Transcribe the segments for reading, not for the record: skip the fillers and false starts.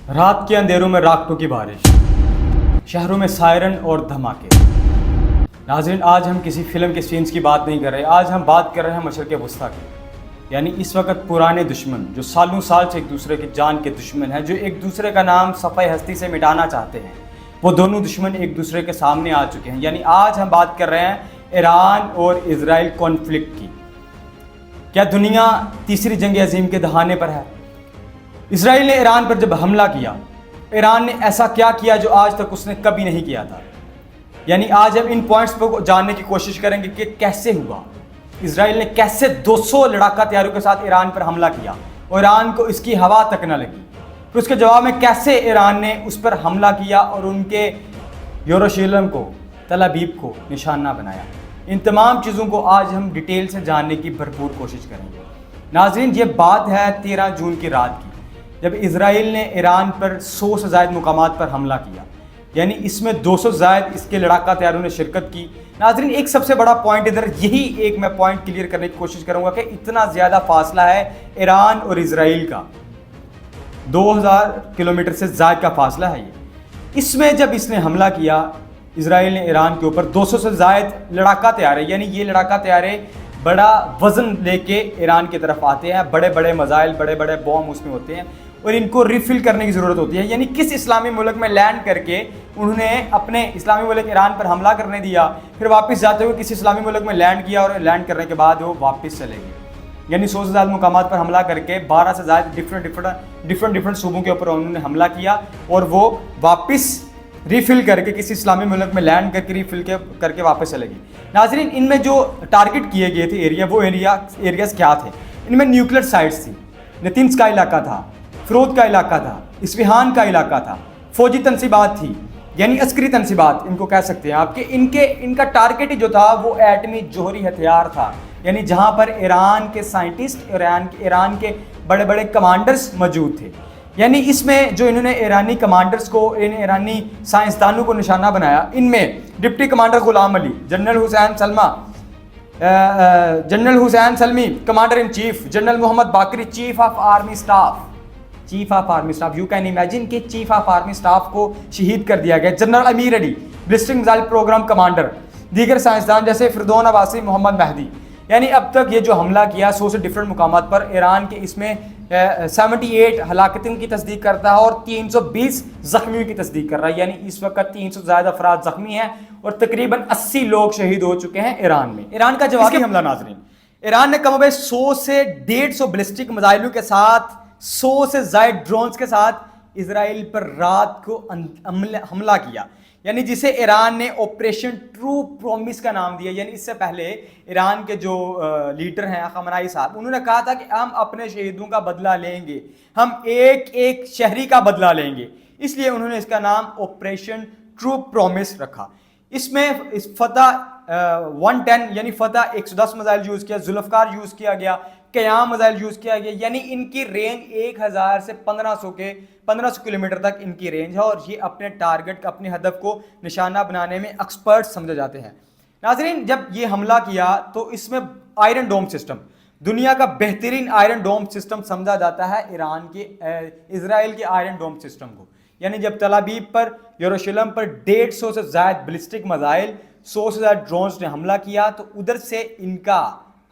رات کے اندھیروں میں راکٹوں کی بارش، شہروں میں سائرن اور دھماکے۔ ناظرین، آج ہم کسی فلم کے سینز کی بات نہیں کر رہے، آج ہم بات کر رہے ہیں مشرق وسطیٰ کی، یعنی اس وقت پرانے دشمن جو سالوں سال سے ایک دوسرے کی جان کے دشمن ہیں، جو ایک دوسرے کا نام صفحہ ہستی سے مٹانا چاہتے ہیں، وہ دونوں دشمن ایک دوسرے کے سامنے آ چکے ہیں۔ یعنی آج ہم بات کر رہے ہیں ایران اور اسرائیل کانفلکٹ کی۔ کیا دنیا تیسری جنگ عظیم کے دہانے پر ہے؟ اسرائیل نے ایران پر جب حملہ کیا، ایران نے ایسا کیا کیا جو آج تک اس نے کبھی نہیں کیا تھا؟ یعنی آج ہم ان پوائنٹس کو جاننے کی کوشش کریں گے کہ کیسے ہوا، اسرائیل نے کیسے 200 لڑاکا طیاروں کے ساتھ ایران پر حملہ کیا اور ایران کو اس کی ہوا تک نہ لگی، پھر اس کے جواب میں کیسے ایران نے اس پر حملہ کیا اور ان کے یروشلم کو، تل ابیب کو نشانہ بنایا۔ ان تمام چیزوں کو آج ہم ڈیٹیل سے جاننے کی بھرپور کوشش کریں گے۔ ناظرین، یہ بات ہے 13 جون کی رات کی، جب اسرائیل نے ایران پر 100 سے زائد مقامات پر حملہ کیا، یعنی اس میں 200 سے زائد اس کے لڑاکا طیاروں نے شرکت کی۔ ناظرین، ایک سب سے بڑا پوائنٹ ادھر یہی ایک میں پوائنٹ کلیئر کرنے کی کوشش کروں گا کہ اتنا زیادہ فاصلہ ہے ایران اور اسرائیل کا، 2000 کلومیٹر سے زائد کا فاصلہ ہے یہ۔ اس میں جب اس نے حملہ کیا، اسرائیل نے ایران کے اوپر 200 سے زائد لڑاکا طیارے، یعنی یہ لڑاکا طیارے بڑا وزن لے کے ایران کی طرف آتے ہیں، بڑے بڑے میزائل، بڑے بڑے بوم اس میں ہوتے ہیں اور ان کو ریفل کرنے کی ضرورت ہوتی ہے۔ یعنی کس اسلامی ملک میں لینڈ کر کے انہوں نے اپنے اسلامی ملک ایران پر حملہ کرنے دیا، پھر واپس جاتے ہوئے کسی اسلامی ملک میں لینڈ کیا اور لینڈ کرنے کے بعد وہ واپس چلے گئے۔ یعنی 100 سے زائد مقامات پر حملہ کر کے 12 سے زائد ڈفرنٹ صوبوں کے اوپر انہوں نے حملہ کیا اور وہ واپس ریفل کر کے کسی اسلامی ملک میں لینڈ کر کے ریفل کر کے واپس چلے گی۔ ناظرین، ان میں جو ٹارگٹ کیے گئے تھے ایریا، وہ ایریاز کیا تھے؟ ان میں نیوکلیر سائٹس تھی، نتنز کا علاقہ تھا، فرود کا علاقہ تھا، اصفہان کا علاقہ تھا، فوجی تنصیبات تھی، یعنی عسکری تنصیبات ان کو کہہ سکتے ہیں آپ، کہ ان کا ٹارگٹ ہی جو تھا وہ ایٹمی جوہری ہتھیار تھا، یعنی جہاں پر ایران کے سائنٹسٹ، ایران کے بڑے بڑے کمانڈرز موجود تھے۔ یعنی اس میں جو انہوں نے ایرانی کمانڈرز کو، ایرانی سائنسدانوں کو نشانہ بنایا، ان میں deputy commander Gholam Ali, general Hossein Salami commander in chief, general Mohammad Bagheri chief of army staff, you can imagine کہ چیف آف آرمی اسٹاف کو شہید کر دیا گیا۔ General Amir Ali ballistic missile programme commander, دیگر سائنسدان جیسے فردون عباسی، محمد مہدی۔ یعنی اب تک یہ جو حملہ کیا 100 سے ڈفرنٹ مقامات پر، ایران کے اس میں 78 ہلاکتوں کی تصدیق کرتا ہے اور 320 زخمیوں کی تصدیق کر رہا ہے۔ یعنی اس وقت 300 سے زائد افراد زخمی ہیں اور تقریباً 80 لوگ شہید ہو چکے ہیں ایران میں۔ ایران کا جوابی حملہ، ناظرین، ایران نے کم و بیش 100 سے 150 بلسٹک میزائلوں کے ساتھ، 100 سے زائد ڈرونز کے ساتھ اسرائیل پر رات کو حملہ کیا، یعنی جسے ایران نے آپریشن ٹرو پرومس کا نام دیا۔ یعنی اس سے پہلے ایران کے جو لیڈر ہیں خامنائی صاحب، انہوں نے کہا تھا کہ ہم اپنے شہیدوں کا بدلہ لیں گے، ہم ایک ایک شہری کا بدلہ لیں گے، اس لیے انہوں نے اس کا نام آپریشن ٹرو پرومس رکھا۔ اس میں فتح 110 یعنی فتح 110 میزائل یوز کیا، ذوالفقار یوز کیا گیا، قیام میزائل یوز کیا گیا۔ یعنی ان کی رینج 1000 سے 1500 کلومیٹر تک ان کی رینج ہے اور یہ اپنے ٹارگٹ، اپنے ہدف کو نشانہ بنانے میں ایکسپرٹ سمجھے جاتے ہیں۔ ناظرین، جب یہ حملہ کیا تو اس میں آئرن ڈوم سسٹم، دنیا کا بہترین آئرن ڈوم سسٹم سمجھا جاتا ہے اسرائیل کے آئرن ڈوم سسٹم کو۔ یعنی جب تل ابیب پر، یروشلم پر 150 سے زائد بلسٹک میزائل، 100 سے زائد ڈرونز نے حملہ کیا تو ادھر سے ان کا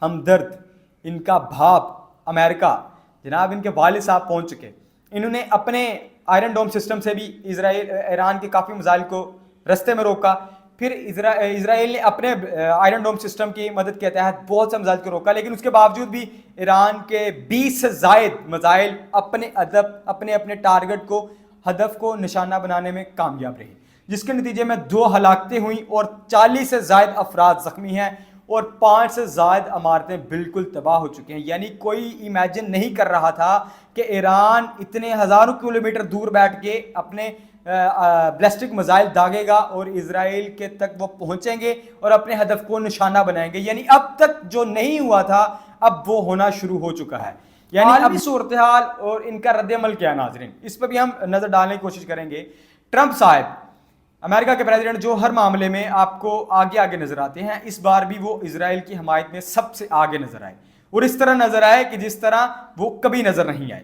ہمدرد، ان کا بھاپ امریکہ، جناب ان کے والد صاحب پہنچ چکے۔ انہوں نے اپنے آئرن ڈوم سسٹم سے بھی ایران کے کافی میزائل کو رستے میں روکا، پھر اسرائیل نے اپنے آئرن ڈوم سسٹم کی مدد کے تحت بہت سے میزائل کو روکا، لیکن اس کے باوجود بھی ایران کے 20 سے زائد میزائل اپنے ٹارگٹ کو، ہدف کو نشانہ بنانے میں کامیاب رہے، جس کے نتیجے میں 2 ہلاکتیں ہوئیں اور 40 سے زائد افراد زخمی ہیں اور 5 سے زائد عمارتیں بالکل تباہ ہو چکے ہیں۔ یعنی کوئی امیجن نہیں کر رہا تھا کہ ایران اتنے ہزاروں کلومیٹر دور بیٹھ کے اپنے بلسٹک میزائل داغے گا اور اسرائیل کے تک وہ پہنچیں گے اور اپنے ہدف کو نشانہ بنائیں گے۔ یعنی اب تک جو نہیں ہوا تھا اب وہ ہونا شروع ہو چکا ہے۔ یعنی اب صورتحال اور ان کا رد عمل کیا ہے، ناظرین، اس پہ بھی ہم نظر ڈالنے کی کوشش کریں گے۔ ٹرمپ صاحب، امریکہ کے پریزیڈنٹ، جو ہر معاملے میں آپ کو آگے نظر آتے ہیں، اس بار بھی وہ اسرائیل کی حمایت میں سب سے آگے نظر آئے اور اس طرح نظر آئے کہ جس طرح وہ کبھی نظر نہیں آئے۔